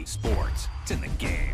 talking sports. It's in the game.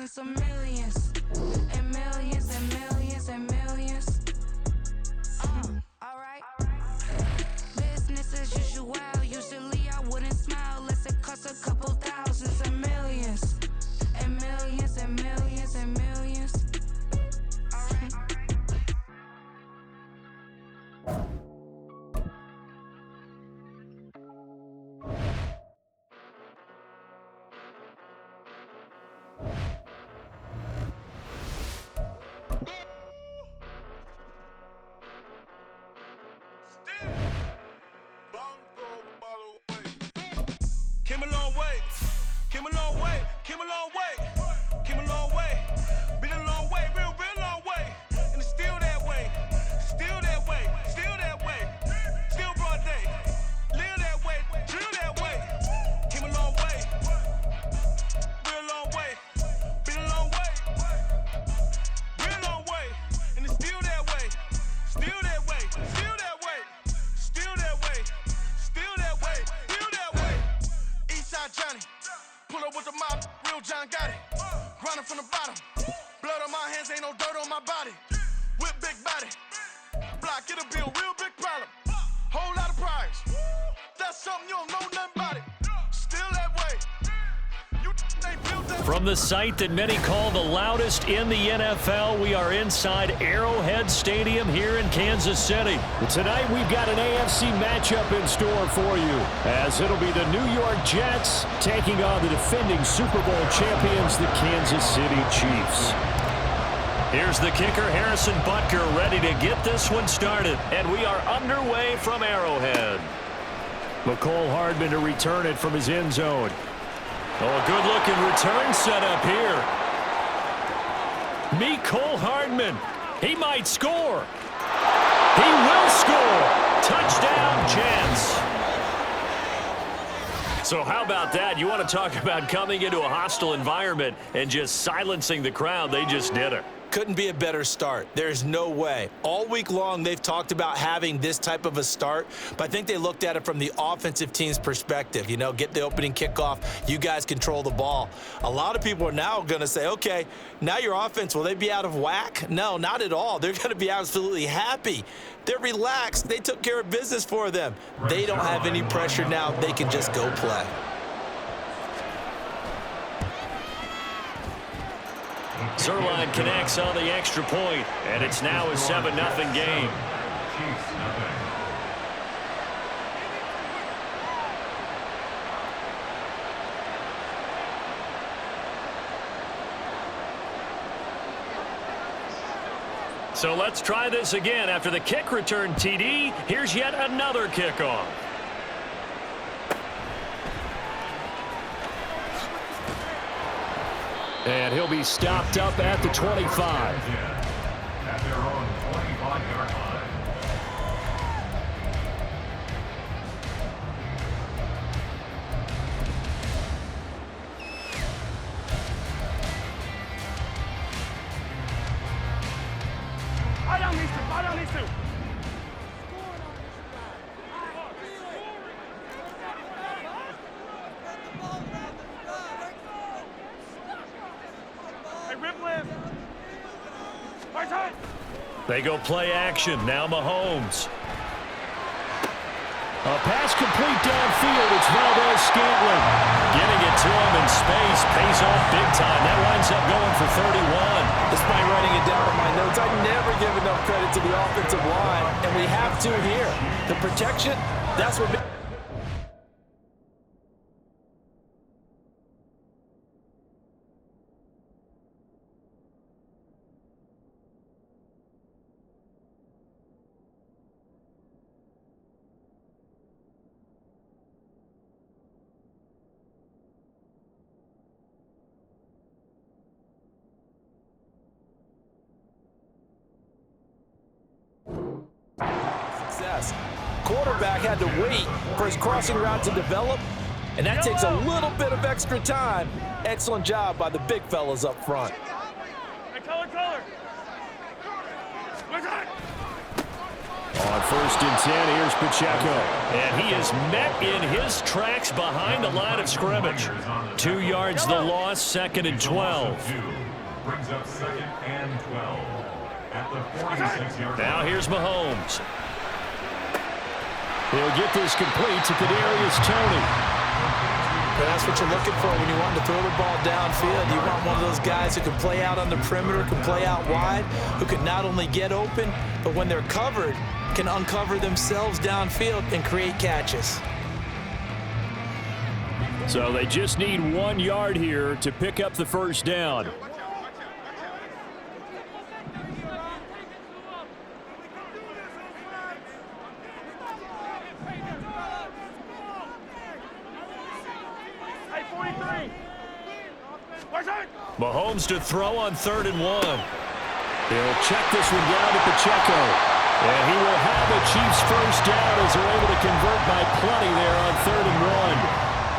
Some millions and millions and millions and millions. Alright. Business as usual. Usually I wouldn't smile unless it costs a couple thousands and millions and millions and millions and millions. Alright. Came a long way, came a long way, came a long way, came a long way, been a long way, real long way, and it's still that way, still that way, still that way, still broad day, live that way, drill that way, came a long way, real long way, been a long way, real long way, and it's still that way, still that way, still that way, still that way, still that way, still that way. Eastside Johnny, pull up with the mob, real John got it. Grinding from the bottom, blood on my hands, ain't no dirt on my body. Whip big body, block, it'll be a real big problem. Whole lot of prize, that's something you don't know nothing about it. Still that way, you ain't built that. From the site that many call the loudest in the NFL, we are inside Arrowhead Stadium here in Kansas City. Tonight we've got an AFC matchup in store for you, as it'll be the New York Jets taking on the defending Super Bowl champions, the Kansas City Chiefs. Here's the kicker, Harrison Butker, ready to get this one started. And we are underway from Arrowhead. McCole Hardman to return it from his end zone. Oh, a good-looking return set up here. Mecole Hardman. He might score. He will score. Touchdown, Jets. So how about that? You want to talk about coming into a hostile environment and just silencing the crowd. They just did it. Couldn't be a better start. There's no way. All week long, they've talked about having this type of a start, but I think they looked at it from the offensive team's perspective. You know, get the opening kickoff. You guys control the ball. A lot of people are now going to say, okay, now your offense, will they be out of whack? No, not at all. They're going to be absolutely happy. They're relaxed. They took care of business for them. They don't have any pressure now. They can just go play. Zerline connects on the extra point, and it's now a 7-0 game. So let's try this again. After the kick return TD, here's yet another kickoff. And he'll be stopped up at the 25. At their own 25-yard line. They go play action. Now Mahomes. A pass complete downfield. It's Valdez-Scantling. Getting it to him in space. Pays off big time. That winds up going for 31. Despite writing it down in my notes, I never give enough credit to the offensive line, and we have to here. The protection, that's what... Quarterback had to wait for his crossing route to develop, and that takes a little bit of extra time. Excellent job by the big fellas up front. On 1st and 10, here's Pacheco. And he is met in his tracks behind the line of scrimmage. 2 yards the loss, 2nd and 12. Brings up 2nd and 12. At the 46-yard line. Now here's Mahomes. He'll get this complete to Kadarius Toney. And that's what you're looking for when you want to throw the ball downfield. You want one of those guys who can play out on the perimeter, can play out wide, who can not only get open, but when they're covered, can uncover themselves downfield and create catches. So they just need 1 yard here to pick up the first down. Mahomes to throw on 3rd and 1. He'll check this one down to Pacheco. And he will have the Chiefs first down as they're able to convert by plenty there on 3rd and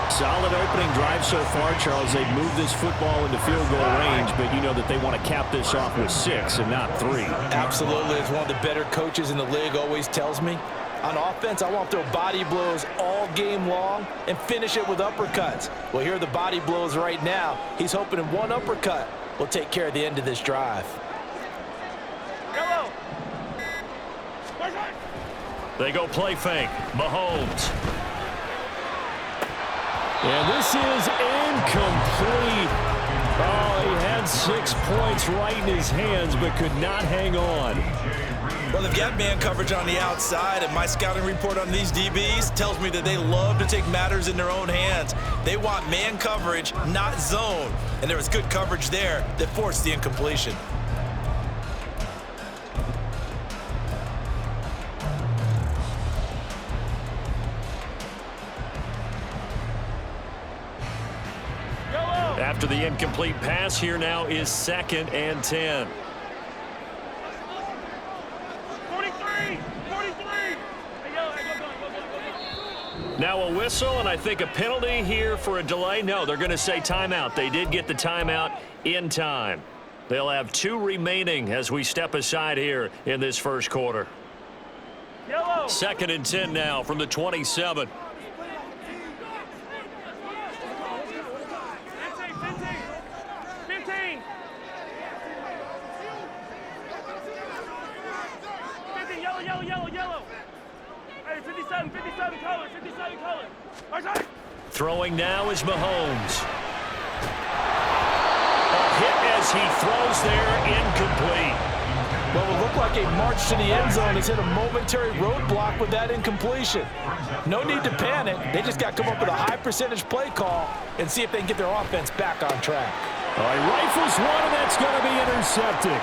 1. Solid opening drive so far, Charles. They've moved this football into field goal range, but you know that they want to cap this off with 6 and not 3. Absolutely. As one of the better coaches in the league always tells me, on offense, I want to throw body blows all game long and finish it with uppercuts. Well, here are the body blows right now. He's hoping in one uppercut will take care of the end of this drive. They go play fake. Mahomes. And this is incomplete. Oh, he had 6 points right in his hands, but could not hang on. Well, they've got man coverage on the outside, and my scouting report on these DBs tells me that they love to take matters in their own hands. They want man coverage, not zone. And there was good coverage there that forced the incompletion. After the incomplete pass, here now is 2nd and 10. 43! 43! Now a whistle, and I think a penalty here for a delay. No, they're going to say timeout. They did get the timeout in time. They'll have 2 remaining as we step aside here in this first quarter. Yellow. 2nd and 10 now from the 27. 15. Yellow. Hey, 57 color. Throwing now is Mahomes. A hit as he throws there, incomplete. Well, it looked like a march to the end zone has hit a momentary roadblock with that incompletion. No need to panic. They just got to come up with a high percentage play call and see if they can get their offense back on track. All right, rifles one, and that's going to be intercepted.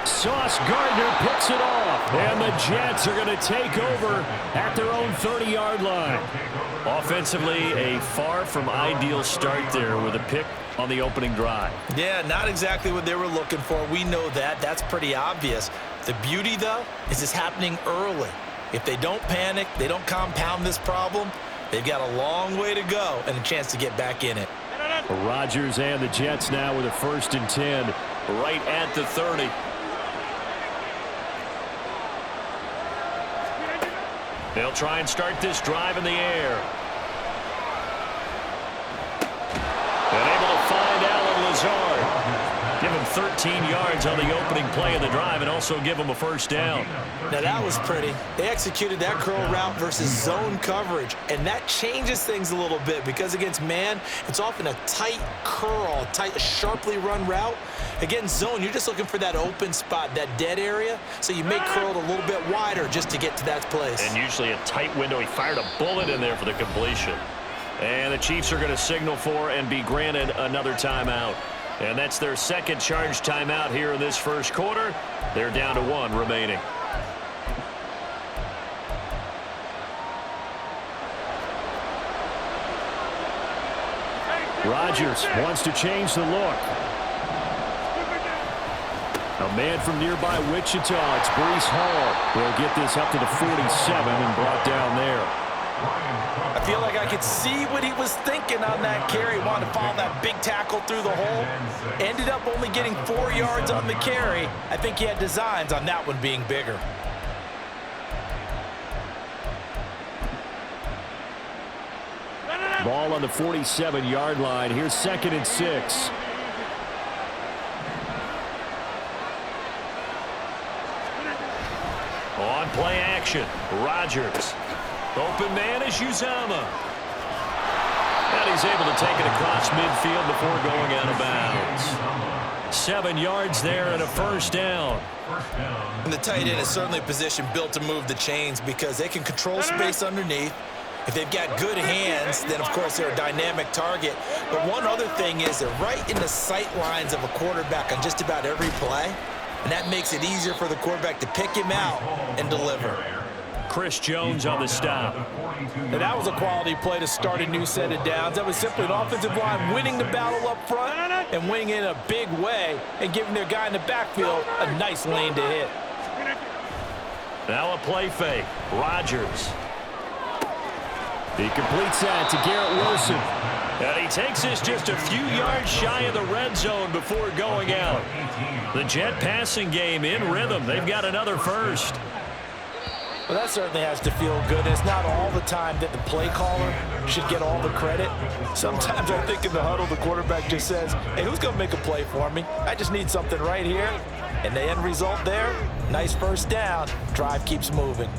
Sauce Gardner picks it off, and the Jets are going to take over at their own 30-yard line. Offensively, a far from ideal start there with a pick on the opening drive. Yeah, not exactly what they were looking for. We know that. That's pretty obvious. The beauty, though, is it's happening early. If they don't panic, they don't compound this problem, they've got a long way to go and a chance to get back in it. Rodgers and the Jets now with a 1st and 10 right at the 30. They'll try and start this drive in the air. And able to find Allen Lazard. Give him 13 yards on the opening play of the drive and also give him a 1st down. Now that was pretty. They executed that curl route versus zone coverage, and that changes things a little bit because against man, it's often a tight curl, tight, sharply run route. Against zone, you're just looking for that open spot, that dead area, so you make curl a little bit wider just to get to that place. And usually a tight window. He fired a bullet in there for the completion. And the Chiefs are going to signal for and be granted another timeout. And that's their 2nd charge timeout here in this first quarter. They're down to 1 remaining. Rodgers wants to change the look. A man from nearby Wichita, it's Breece Hall. He'll get this up to the 47 and brought down there. I feel like I could see what he was thinking on that carry. Wanted to follow that big tackle through the hole. Ended up only getting 4 yards on the carry. I think he had designs on that one being bigger. Ball on the 47-yard line. Here's 2nd and 6. On play action, Rodgers. Open man is Uzama. And he's able to take it across midfield before going out of bounds. 7 yards there and a 1st down. And the tight end is certainly a position built to move the chains because they can control space underneath. If they've got good hands, then of course they're a dynamic target. But one other thing is they're right in the sight lines of a quarterback on just about every play. And that makes it easier for the quarterback to pick him out and deliver. Chris Jones on the stop. And that was a quality play to start a new set of downs. That was simply an offensive line winning the battle up front and winning in a big way and giving their guy in the backfield a nice lane to hit. Now a play fake. Rodgers. He completes that to Garrett Wilson. And he takes this just a few yards shy of the red zone before going out. The Jet passing game in rhythm. They've got another 1st. Well, that certainly has to feel good. It's not all the time that the play caller should get all the credit. Sometimes I think in the huddle, the quarterback just says, hey, who's going to make a play for me? I just need something right here. And the end result there, nice 1st down. Drive keeps moving.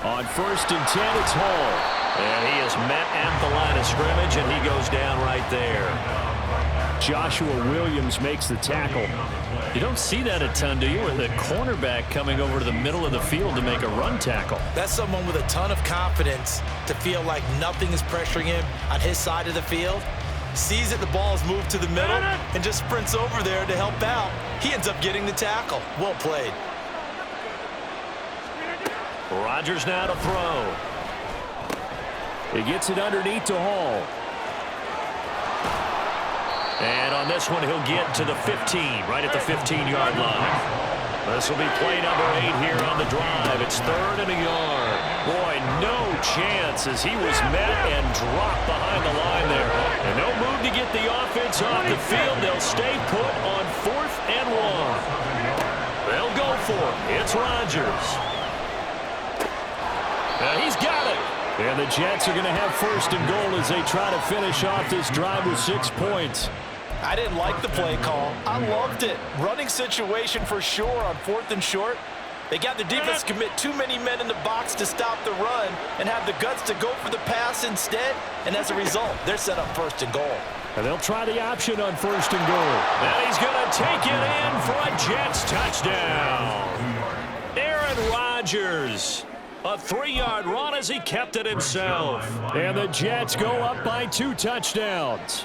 On 1st and 10, it's Hall. And he is met at the line of scrimmage, and he goes down right there. Joshua Williams makes the tackle. You don't see that a ton, do you, with a cornerback coming over to the middle of the field to make a run tackle? That's someone with a ton of confidence to feel like nothing is pressuring him on his side of the field. Sees that the ball is moved to the middle and just sprints over there to help out. He ends up getting the tackle. Well played. Rodgers now to throw. He gets it underneath to Hall. And on this one, he'll get to the 15, right at the 15-yard line. This will be play number 8 here on the drive. It's 3rd and a yard. Boy, no chance as he was met and dropped behind the line there. And no move to get the offense off the field. They'll stay put on 4th and 1. They'll go for it. It's Rodgers. He's got it. And the Jets are going to have 1st and goal as they try to finish off this drive with 6 points. I didn't like the play call. I loved it. Running situation for sure on 4th and short. They got the defense to commit too many men in the box to stop the run and have the guts to go for the pass instead. And as a result, they're set up 1st and goal. And they'll try the option on 1st and goal. And he's going to take it in for a Jets touchdown. Aaron Rodgers. A 3-yard run as he kept it himself. And the Jets go up by 2 touchdowns.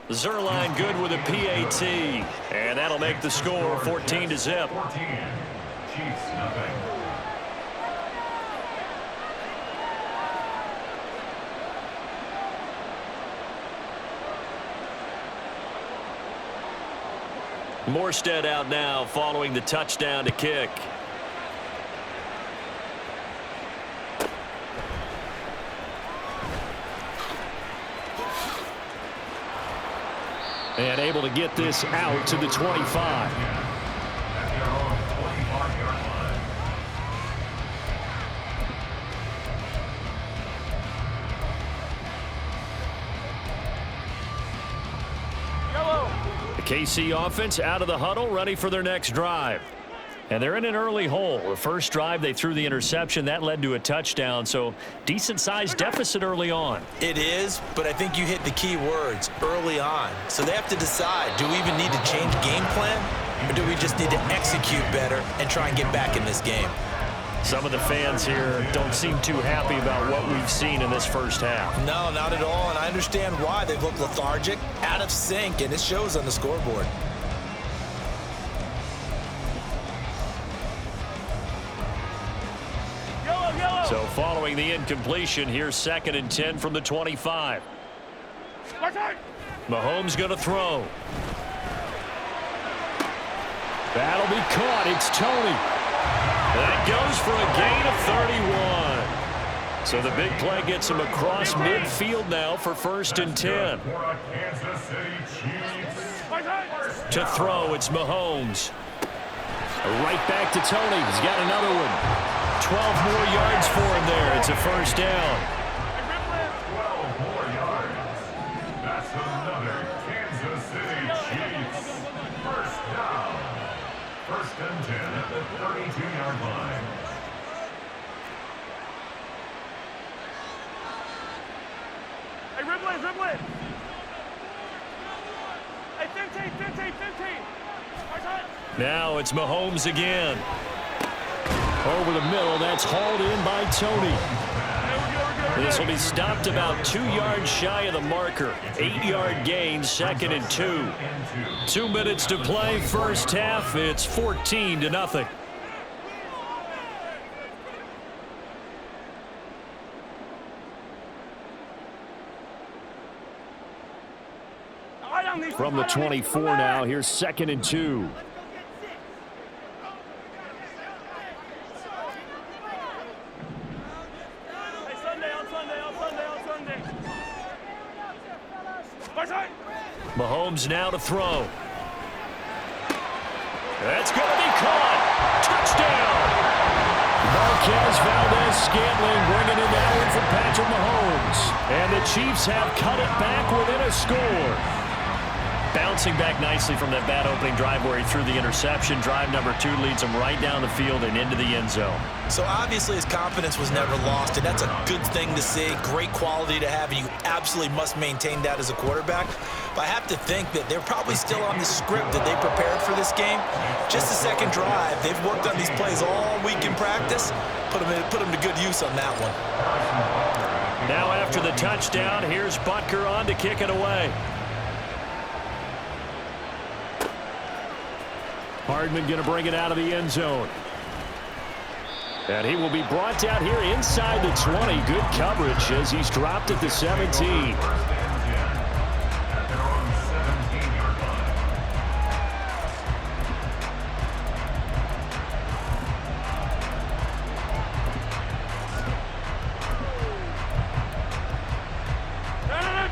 Zerline good with a PAT. And that'll make the score 14-0. 14. Chiefs nothing. Morstead out now following the touchdown to kick. And able to get this out to the 25. At their own 25-yard line. The KC offense out of the huddle, ready for their next drive. And they're in an early hole. The first drive, they threw the interception. That led to a touchdown, so decent-sized deficit early on. It is, but I think you hit the key words, early on. So they have to decide, do we even need to change game plan, or do we just need to execute better and try and get back in this game? Some of the fans here don't seem too happy about what we've seen in this first half. No, not at all, and I understand why. They've looked lethargic, out of sync, and it shows on the scoreboard. So following the incompletion, here's 2nd and 10 from the 25. Mahomes going to throw. That'll be caught. It's Tony. That goes for a gain of 31. So the big play gets him across midfield now for 1st and 10. To throw, it's Mahomes. Right back to Tony. He's got another one. 12 more yards for him there. It's a 1st down. 12 more yards. That's another Kansas City Chiefs. 1st down. 1st and 10 at the 32-yard line. Hey, Ribley. Hey, 15. Now it's Mahomes again. Over the middle, that's hauled in by Tony. This will be stopped about 2 yards shy of the marker. 8-yard gain, 2nd and 2. 2 minutes to play, first half. It's 14-0. From the 24 now, here's 2nd and 2. Mahomes now to throw. That's going to be caught. Touchdown. Marquez Valdez-Scantling bringing in that one for Patrick Mahomes. And the Chiefs have cut it back within a score. Bouncing back nicely from that bad opening drive where he threw the interception. Drive number 2 leads him right down the field and into the end zone. So obviously his confidence was never lost, and that's a good thing to see. Great quality to have, and you absolutely must maintain that as a quarterback. But I have to think that they're probably still on the script that they prepared for this game. Just the second drive. They've worked on these plays all week in practice. Put them to good use on that one. Now after the touchdown, here's Butker on to kick it away. Hardman going to bring it out of the end zone. And he will be brought down here inside the 20. Good coverage as he's dropped at the 17.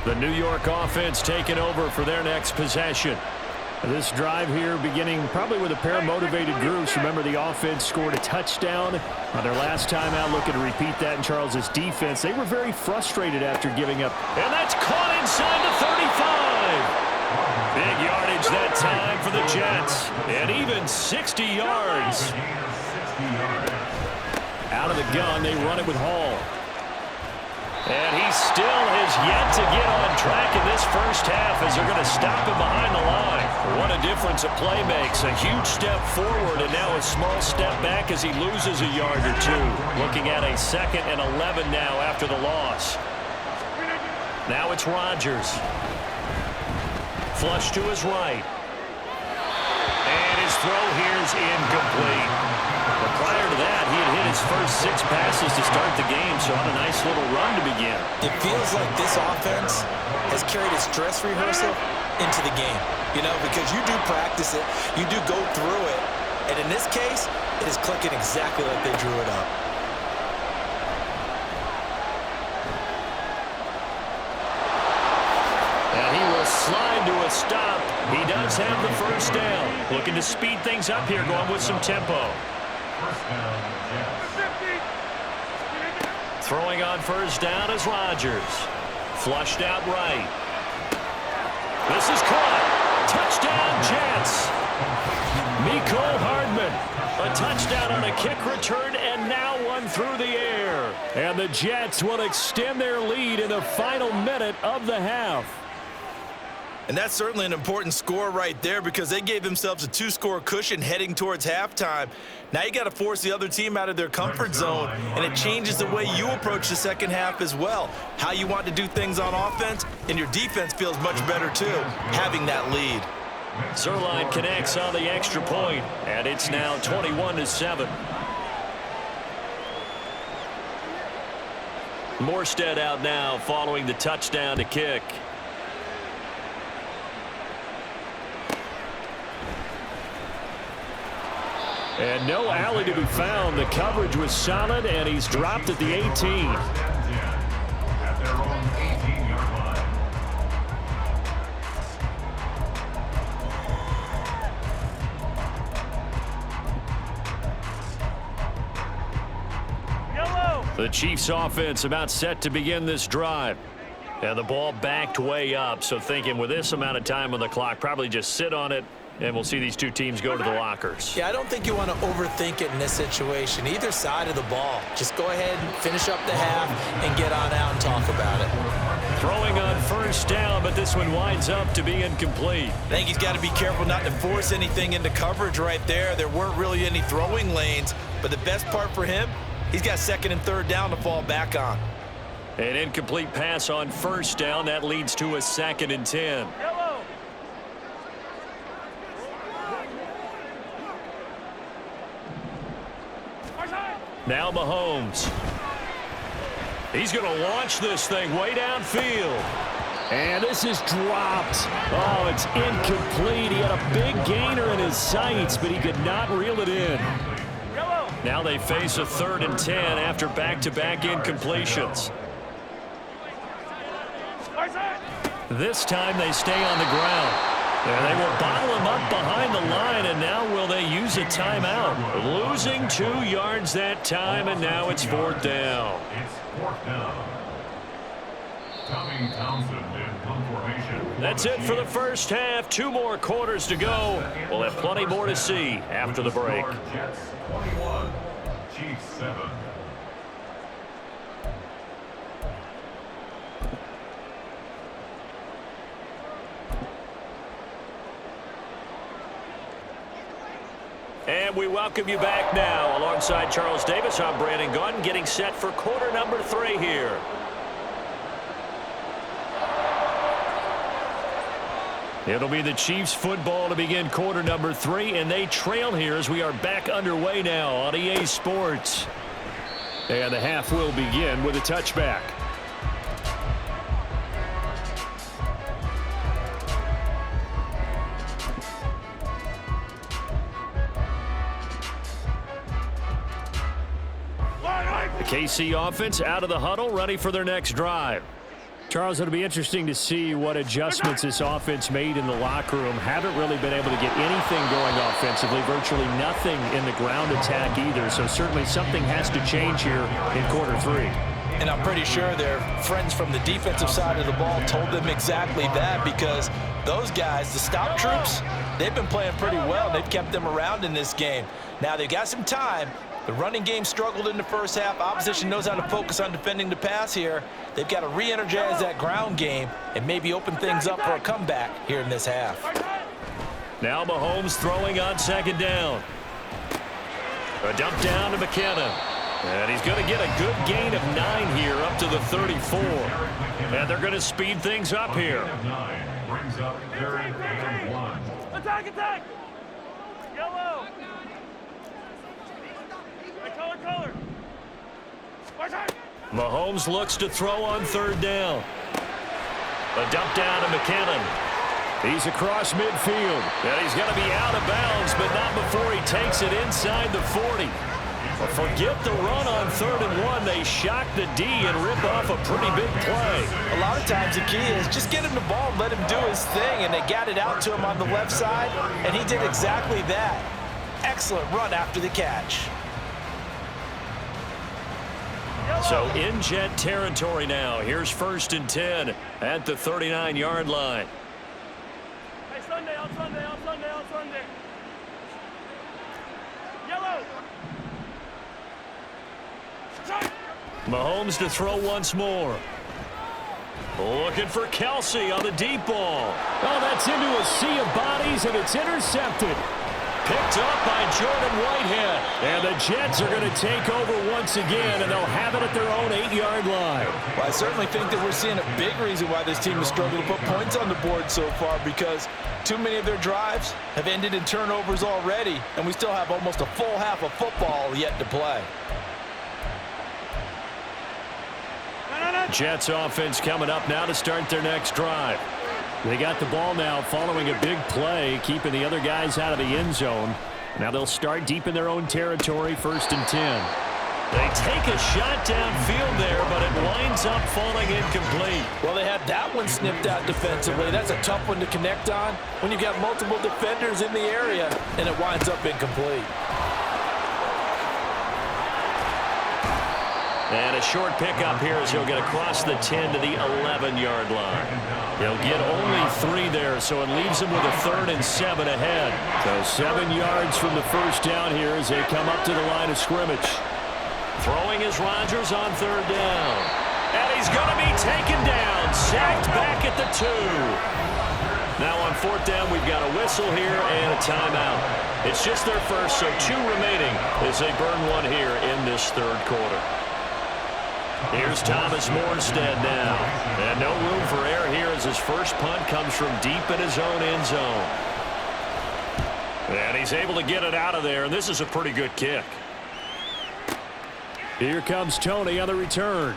The New York offense taking over for their next possession. This drive here beginning probably with a pair of motivated groups. Remember, the offense scored a touchdown on their last time out. Looking to repeat that in Charles's defense. They were very frustrated after giving up. And that's caught inside the 35. Big yardage that time for the Jets. And even 60 yards. Out of the gun, they run it with Hall. And he still has yet to get on track in this first half as they're going to stop him behind the line. What a difference a play makes. A huge step forward and now a small step back as he loses a yard or two. Looking at a 2nd and 11 now after the loss. Now it's Rodgers. Flush to his right. And his throw here is incomplete. But prior to that, he had hit his first 6 passes to start the game, so on a nice little run to begin. It feels like this offense has carried its dress rehearsal into the game, you know, because you do practice it, you do go through it, and in this case, it is clicking exactly like they drew it up. And he will slide to a stop. He does have the first down. Looking to speed things up here, going with some tempo. Throwing on first down is Rodgers. Flushed out right. This is caught. Touchdown, Jets. Mecole Hardman. A touchdown on a kick return, and now one through the air. And the Jets will extend their lead in the final minute of the half. And that's certainly an important score right there because they gave themselves a 2-score cushion heading towards halftime. Now you got to force the other team out of their comfort zone, and it changes the way you approach the second half as well. How you want to do things on offense, and your defense feels much better too, having that lead. Zerline connects on the extra point, and it's now 21-7. Morstead out now following the touchdown to kick. And no alley to be found. The coverage was solid, and he's dropped at the 18. At their own 18-yard line. The Chiefs offense about set to begin this drive. And the ball backed way up, so thinking with this amount of time on the clock, probably just sit on it, and we'll see these two teams go to the lockers. Yeah, I don't think you want to overthink it in this situation. Either side of the ball. Just go ahead and finish up the half and get on out and talk about it. Throwing on first down, but this one winds up to be incomplete. I think he's got to be careful not to force anything into coverage right there. There weren't really any throwing lanes, but the best part for him, he's got 2nd and 3rd down to fall back on. An incomplete pass on first down. That leads to a 2nd and 10. Now Mahomes. He's going to launch this thing way downfield. And this is dropped. Oh, it's incomplete. He had a big gainer in his sights, but he could not reel it in. Now they face a 3rd and 10 after back-to-back incompletions. This time they stay on the ground. And they will bottle him up behind the line, and now will they use a timeout? Losing 2 yards that time, and now it's 4th down. It's 4th down. Tommy Townsend in punt formation. That's it for the first half. 2 more quarters to go. We'll have plenty more to see after the break. Jets 21, Chiefs 7. And we welcome you back now. Alongside Charles Davis, I'm Brandon Gaudin, getting set for quarter number 3 here. It'll be the Chiefs football to begin quarter number 3, and they trail here as we are back underway now on EA Sports. And the half will begin with a touchback. The KC offense out of the huddle, ready for their next drive. Charles, it'll be interesting to see what adjustments this offense made in the locker room. Haven't really been able to get anything going offensively, virtually nothing in the ground attack either. So certainly something has to change here in quarter 3. And I'm pretty sure their friends from the defensive side of the ball told them exactly that, because those guys, the stop troops, they've been playing pretty well. They've kept them around in this game. Now they've got some time. The running game struggled in the first half. Opposition knows how to focus on defending the pass here. They've got to re-energize that ground game and maybe open things up for a comeback here in this half. Now Mahomes throwing on second down. A dump down to McKinnon. And he's going to get a good gain of 9 here up to the 34. And they're going to speed things up here. 9 brings up 3rd and 1. Attack, attack! Yellow! Color! Mahomes looks to throw on 3rd down. A dump down to McKinnon. He's across midfield. And he's going to be out of bounds, but not before he takes it inside the 40. Well, forget the run on 3rd and 1. They shock the D and rip off a pretty big play. A lot of times the key is just get him the ball and let him do his thing, and they got it out to him on the left side, and he did exactly that. Excellent run after the catch. So in Jet territory now. Here's 1st and 10 at the 39-yard line. Hey, Sunday, on Sunday, on Sunday, on Sunday. Yellow! Mahomes to throw once more. Looking for Kelsey on the deep ball. Oh, that's into a sea of bodies, and it's intercepted. Picked up by Jordan Whitehead. And the Jets are going to take over once again, and they'll have it at their own 8-yard line. Well, I certainly think that we're seeing a big reason why this team has struggled to put points on the board so far, because too many of their drives have ended in turnovers already, and we still have almost a full half of football yet to play. Jets offense coming up now to start their next drive. They got the ball now following a big play, keeping the other guys out of the end zone. Now they'll start deep in their own territory, 1st and 10. They take a shot downfield there, but it winds up falling incomplete. Well, they had that one snipped out defensively. That's a tough one to connect on when you've got multiple defenders in the area, and it winds up incomplete. And a short pickup here as he'll get across the 10 to the 11-yard line. He'll get only 3 there, so it leaves him with a 3rd and 7 ahead. So 7 yards from the first down here as they come up to the line of scrimmage. Throwing is Rodgers on 3rd down. And he's going to be taken down, sacked back at the 2. Now on 4th down, we've got a whistle here and a timeout. It's just their first, so 2 remaining as they burn one here in this 3rd quarter. Here's Thomas Morstead now. And no room for error here as his first punt comes from deep in his own end zone. And he's able to get it out of there, and this is a pretty good kick. Here comes Tony on the return.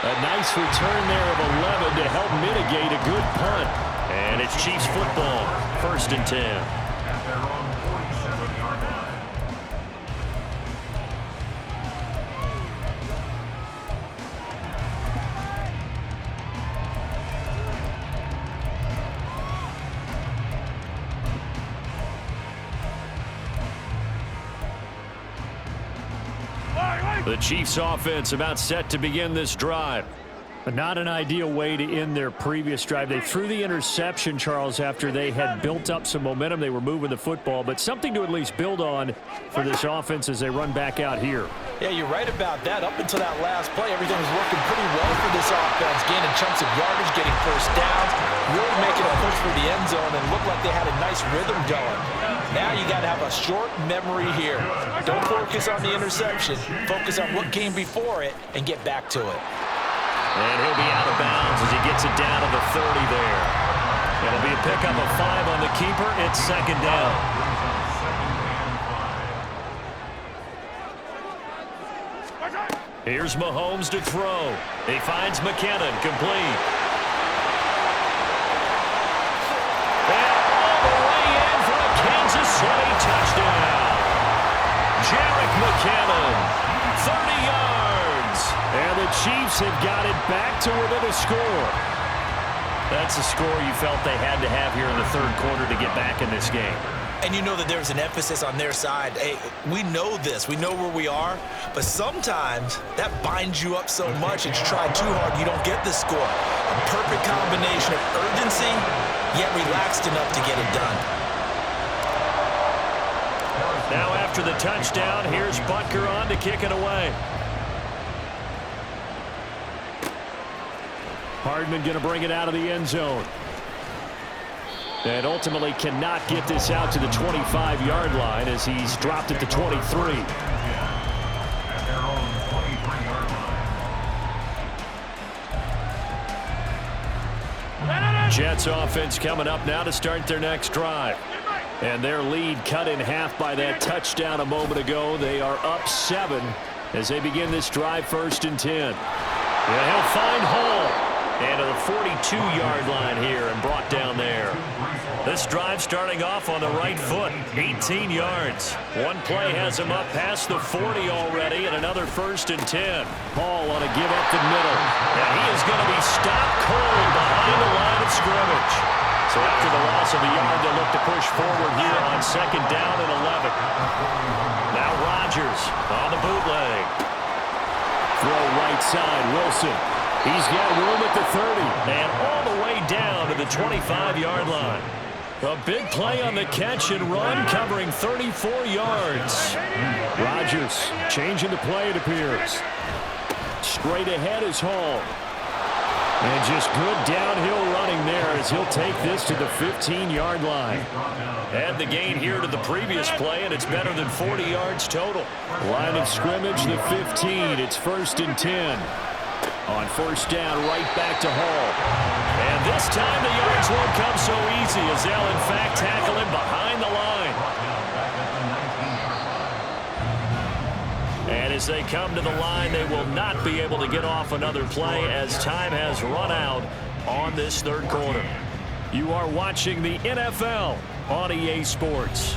A nice return there of 11 to help mitigate a good punt. And it's Chiefs football, 1st and 10. At their own 47-yard line. The Chiefs offense about set to begin this drive. But not an ideal way to end their previous drive. They threw the interception, Charles, after they had built up some momentum. They were moving the football, but something to at least build on for this offense as they run back out here. Yeah, you're right about that. Up until that last play, everything was working pretty well for this offense, gaining chunks of yardage, getting first downs, really making a push for the end zone, and looked like they had a nice rhythm going. Now you got to have a short memory here. Don't focus on the interception. Focus on what came before it and get back to it. And he'll be out of bounds as he gets it down to the 30 there. It'll be a pickup of 5 on the keeper. It's 2nd down. Here's Mahomes to throw. He finds McKinnon, complete. And all the way in for a Kansas City touchdown. Jerick McKinnon, 30 yards. And the the Chiefs have got it back to within a score. That's a score you felt they had to have here in the third quarter to get back in this game. And you know that there's an emphasis on their side. Hey, we know this. We know where we are. But sometimes that binds you up so much and you try too hard, you don't get the score. A perfect combination of urgency, yet relaxed enough to get it done. Now after the touchdown, here's Butker on to kick it away. Hardman going to bring it out of the end zone. And ultimately cannot get this out to the 25-yard line as he's dropped at the 23. Jets offense coming up now to start their next drive. And their lead cut in half by that touchdown a moment ago. They are up 7 as they begin this drive, 1st and 10. Yeah, he'll find Hall. And to the 42-yard line here and brought down there. This drive starting off on the right foot, 18 yards. One play has him up past the 40 already, and another 1st and 10. Hall on a give up the middle. And he is going to be stopped cold behind the line of scrimmage. So after the loss of a yard, they'll look to push forward here on 2nd down and 11. Now Rodgers on the bootleg. Throw right side, Wilson. He's got room at the 30 and all the way down to the 25-yard line. A big play on the catch and run, covering 34 yards. Rodgers changing the play, it appears. Straight ahead is Hall. And just good downhill running there as he'll take this to the 15-yard line. Add the gain here to the previous play, and it's better than 40 yards total. Line of scrimmage, the 15. It's 1st and 10. On 1st down, right back to Hall. And this time the yards won't come so easy as they'll in fact tackle him behind the line. And as they come to the line, they will not be able to get off another play as time has run out on this third quarter. You are watching the NFL on EA Sports.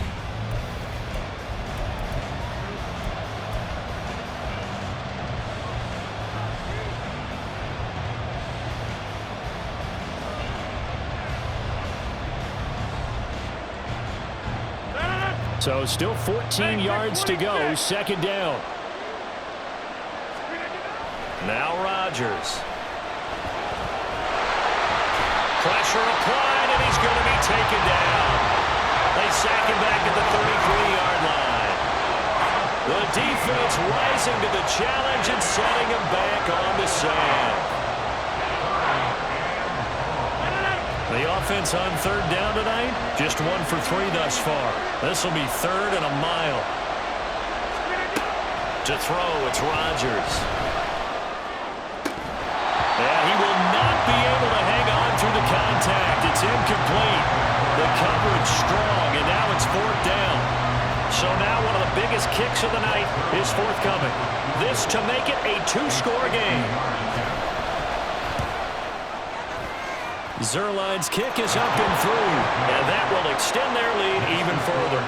So still 14 yards to go, 2nd down. Now Rodgers. Pressure applied, and he's going to be taken down. They sack him back at the 33-yard line. The defense rising to the challenge and setting him back on the sand. The offense on 3rd down tonight, just 1 for 3 thus far. This will be 3rd and a mile. To throw, it's Rodgers. And he will not be able to hang on through the contact. It's incomplete. The coverage strong, and now it's 4th down. So now one of the biggest kicks of the night is forthcoming. This to make it a 2-score game. Zerline's kick is up and through, and that will extend their lead even further.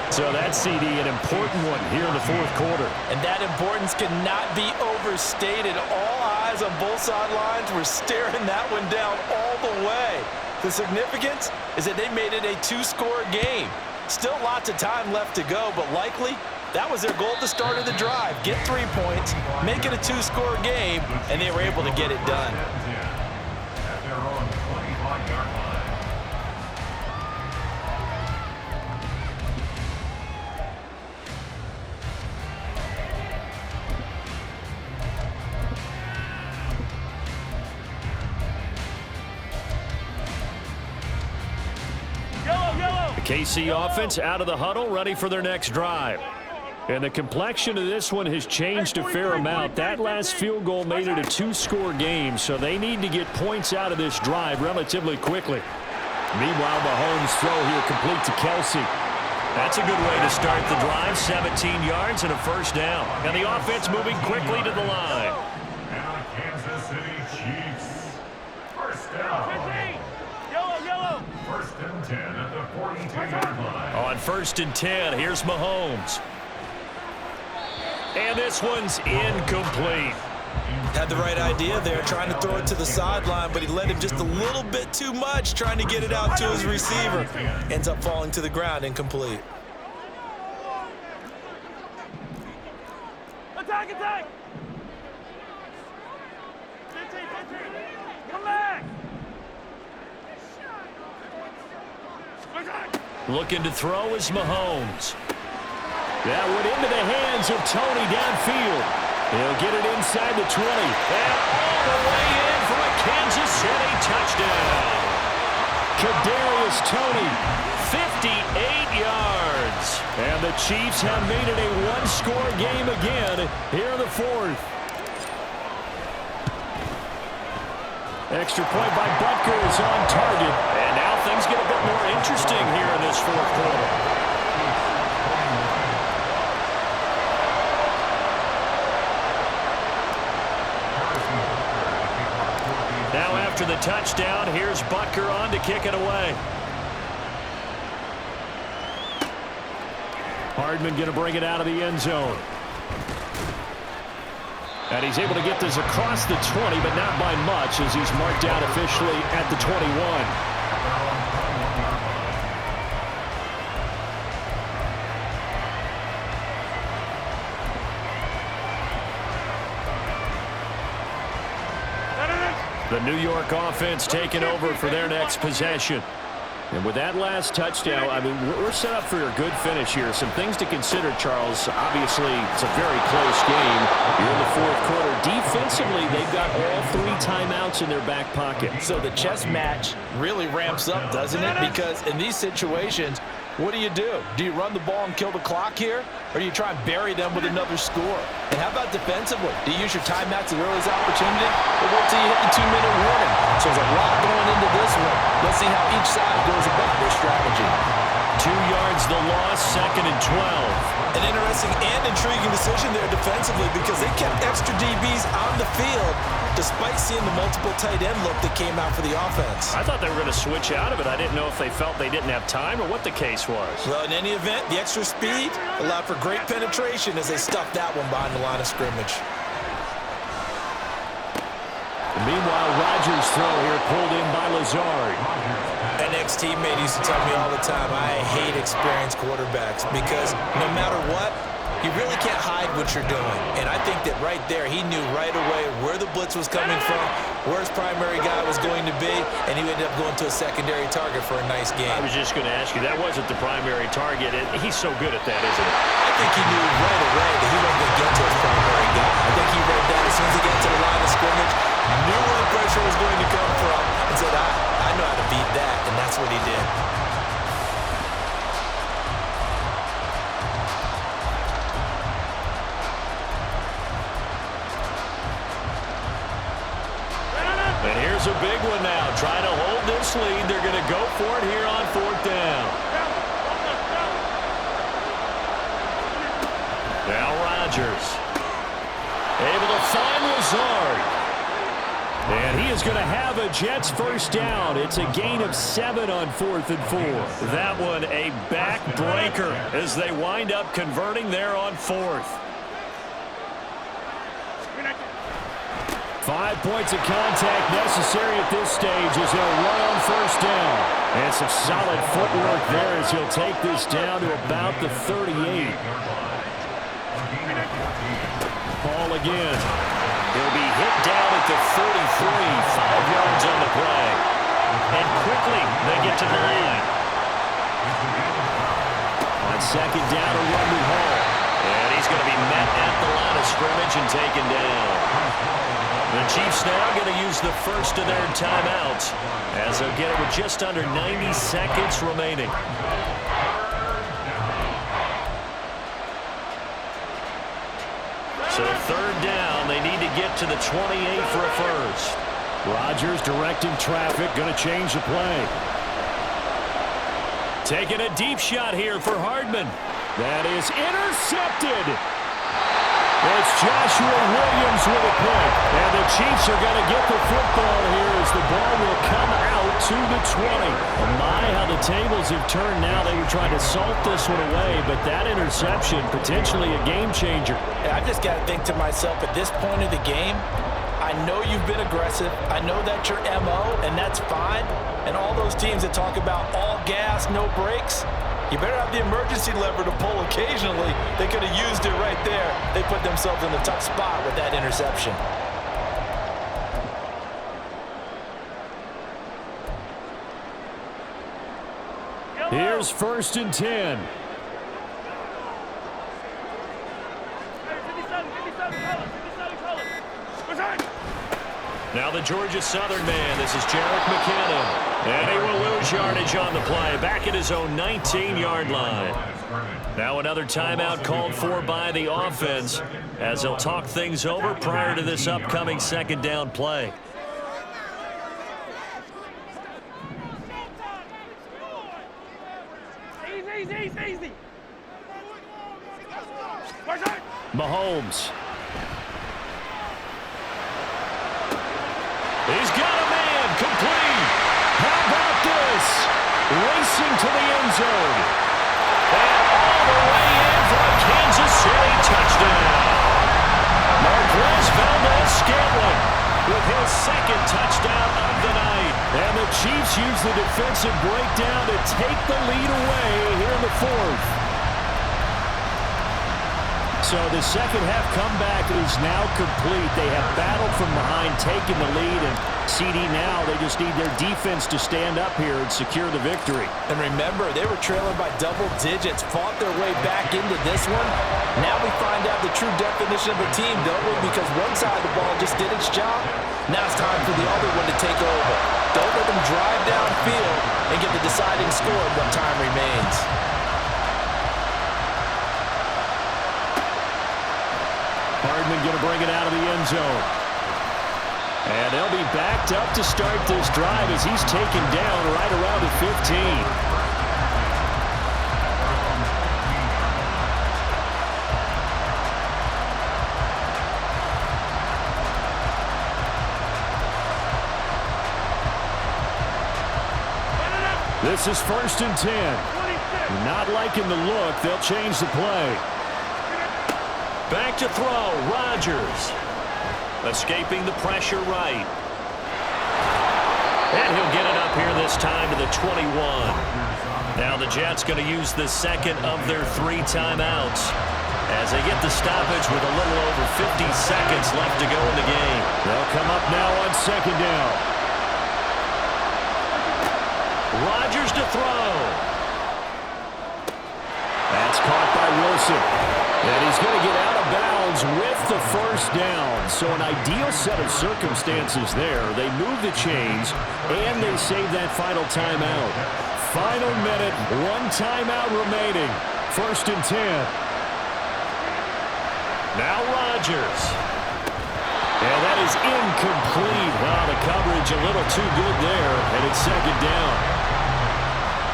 So that CD, an important one here in the 4th quarter. And that importance cannot be overstated. All eyes on both sidelines were staring that one down all the way. The significance is that they made it a 2-score game. Still lots of time left to go, but likely that was their goal at the start of the drive. Get 3 points, make it a 2-score game, and they were able to get it done. KC offense out of the huddle, ready for their next drive. And the complexion of this one has changed a fair amount. That last field goal made it a 2-score game, so they need to get points out of this drive relatively quickly. Meanwhile, Mahomes' throw here complete to Kelsey. That's a good way to start the drive, 17 yards and a 1st down. And the offense moving quickly to the line. And the Kansas City Chiefs. 1st down. 1st and 10 at the 42-yard line. On 1st and 10, here's Mahomes. And this one's incomplete. Had the right idea there, trying to throw it to the sideline, but he let him just a little bit too much, trying to get it out to his receiver. Ends up falling to the ground, incomplete. Attack, attack! Come back! Looking to throw is Mahomes. That went into the hands of Tony downfield. He'll get it inside the 20. And all the way in for a Kansas City touchdown. Kadarius Toney, 58 yards. And the Chiefs have made it a one-score game again here in the fourth. Extra point by Butker is on target. And now things get a bit more interesting here in this fourth quarter. Now after the touchdown, here's Butker on to kick it away. Hardman going to bring it out of the end zone. And he's able to get this across the 20, but not by much as he's marked out officially at the 21. The New York offense taking over for their next possession. And with that last touchdown, I mean, we're set up for a good finish here. Some things to consider, Charles. Obviously, it's a very close game here in the fourth quarter. Defensively, they've got all 3 timeouts in their back pocket. So the chess match really ramps up, doesn't it? Because in these situations, what do? Do you run the ball and kill the clock here? Or do you try and bury them with another score? And how about defensively? Do you use your timeouts at the earliest opportunity? Or wait till you hit the 2-minute warning? So there's a lot going into this one. Let's see how each side goes about their strategy. 2 yards the loss, 2nd and 12. An interesting and intriguing decision there defensively because they kept extra DBs on the field despite seeing the multiple tight end look that came out for the offense. I thought they were going to switch out of it. I didn't know if they felt they didn't have time or what the case was. Well, in any event, the extra speed allowed for great penetration as they stuffed that one behind the line of scrimmage. Meanwhile, Rodgers' throw here pulled in by Lazard. An ex-teammate used to tell me all the time, I hate experienced quarterbacks because no matter what, you really can't hide what you're doing. And I think that right there, he knew right away where the blitz was coming from, where his primary guy was going to be, and he ended up going to a secondary target for a nice game. I was just going to ask you, that wasn't the primary target. He's so good at that, isn't he? I think he knew right away that he wasn't going to get to his primary guy. I think he read that as soon as he got to the line of scrimmage, knew where the pressure was going to come from, and said, I know how to beat that, and that's what he did. And here's a big one now. Trying to hold this lead. They're going to go for it here on 4th down. Now Rodgers. Able to find Lazard. And he is going to have a Jets first down. It's a gain of 7 on 4th and 4. That one a backbreaker as they wind up converting there on 4th. 5 points of contact necessary at this stage as they'll run on first down. And some solid footwork there as he'll take this down to about the 38. Ball again. He'll be hit down at the 43, 5 yards on the play. And quickly they get to the line. On second down, a run with Hall. And he's going to be met at the line of scrimmage and taken down. The Chiefs now going to use the first of their timeouts as they'll get it with just under 90 seconds remaining. So 3rd down, they need to get to the 28 for a first. Rodgers directing traffic, going to change the play. Taking a deep shot here for Hardman. That is intercepted. It's Joshua Williams with a pick. And the Chiefs are going to get the football here as the ball will come out to the 20. Oh my, how the tables have turned now. They were trying to salt this one away, but that interception, potentially a game changer. I just got to think to myself, at this point of the game, I know you've been aggressive. I know that's your MO, and that's fine. And all those teams that talk about all gas, no brakes, you better have the emergency lever to pull occasionally. They could have used it right there. They put themselves in a tough spot with that interception. Here's 1st and 10. Now the Georgia Southern man. This is Jarek McKinnon. And he will lose yardage on the play. Back at his own 19-yard line. Now another timeout called for by the offense as they'll talk things over prior to this upcoming 2nd down play. Easy. Mahomes. He's got a man complete. How about this? Racing to the end zone. And all the way in for a Kansas City touchdown. Marquez Valdez-Scantling with his 2nd touchdown of the night. And the Chiefs use the defensive breakdown to take the lead away here in the 4th. So the 2nd half comeback is now complete. They have battled from behind, taken the lead, and CD now, they just need their defense to stand up here and secure the victory. And remember, they were trailing by double digits, fought their way back into this one. Now we find out the true definition of a team, don't we? Because one side of the ball just did its job. Now it's time for the other one to take over. Don't let them drive downfield and get the deciding score in what time remains. Hardman going to bring it out of the end zone. And they'll be backed up to start this drive as he's taken down right around the 15. This is 1st and 10. Not liking the look. They'll change the play. Back to throw, Rodgers. Escaping the pressure right. And he'll get it up here this time to the 21. Now the Jets going to use the 2nd of their 3 timeouts as they get the stoppage with a little over 50 seconds left to go in the game. They'll come up now on 2nd down. Rodgers to throw. That's caught by Wilson. And he's going to get out of bounds with the 1st down. So an ideal set of circumstances there. They move the chains, and they save that final timeout. Final minute, 1 timeout remaining. 1st and 10. Now Rodgers. And that is incomplete. Wow, the coverage a little too good there, and it's 2nd down.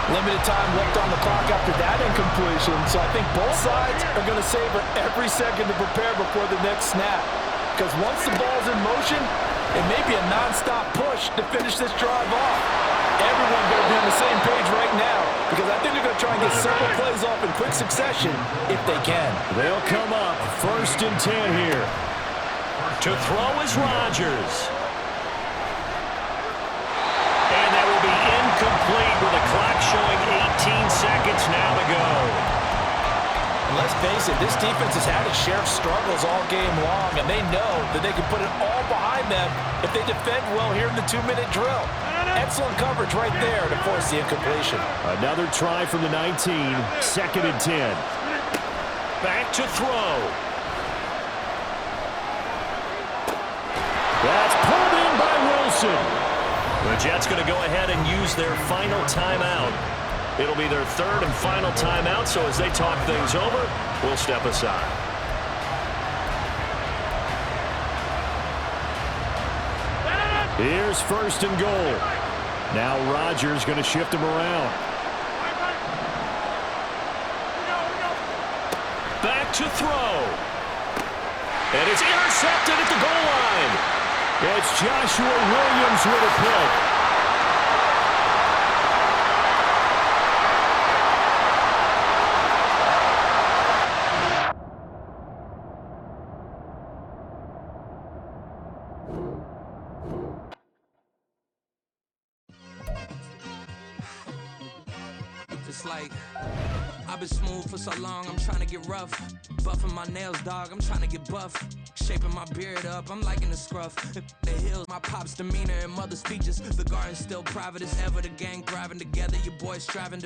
Limited time left on the clock after that incompletion, so I think both sides are going to savor every second to prepare before the next snap. Because once the ball's in motion, it may be a non-stop push to finish this drive off. Everyone's going to be on the same page right now because I think they're going to try and get several plays off in quick succession if they can. They'll come up 1st and 10 here. To throw is Rodgers. And that will be incomplete with the clock showing 18 seconds now to go. And let's face it, this defense has had its share of struggles all game long, and they know that they can put it all behind them if they defend well here in the 2-minute drill. Excellent coverage right there to force the incompletion. Another try from the 19, 2nd and 10. Back to throw. That's pulled in by Wilson. The Jets going to go ahead and use their final timeout. It'll be their 3rd and final timeout, so as they talk things over, we'll step aside. Here's 1st and goal. Now Rodgers going to shift him around. Back to throw. And it's intercepted at the goal line. It's Joshua Williams with a pick. rough. It's like I've been smooth for so long, I'm trying to get rough. Buffing my nails, dog, I'm trying to get buff. Shaping my beard up, I'm liking the scruff. The hills, my pop's demeanor and mother speeches. The garden's still private as ever, the gang thriving together. Your boys striving to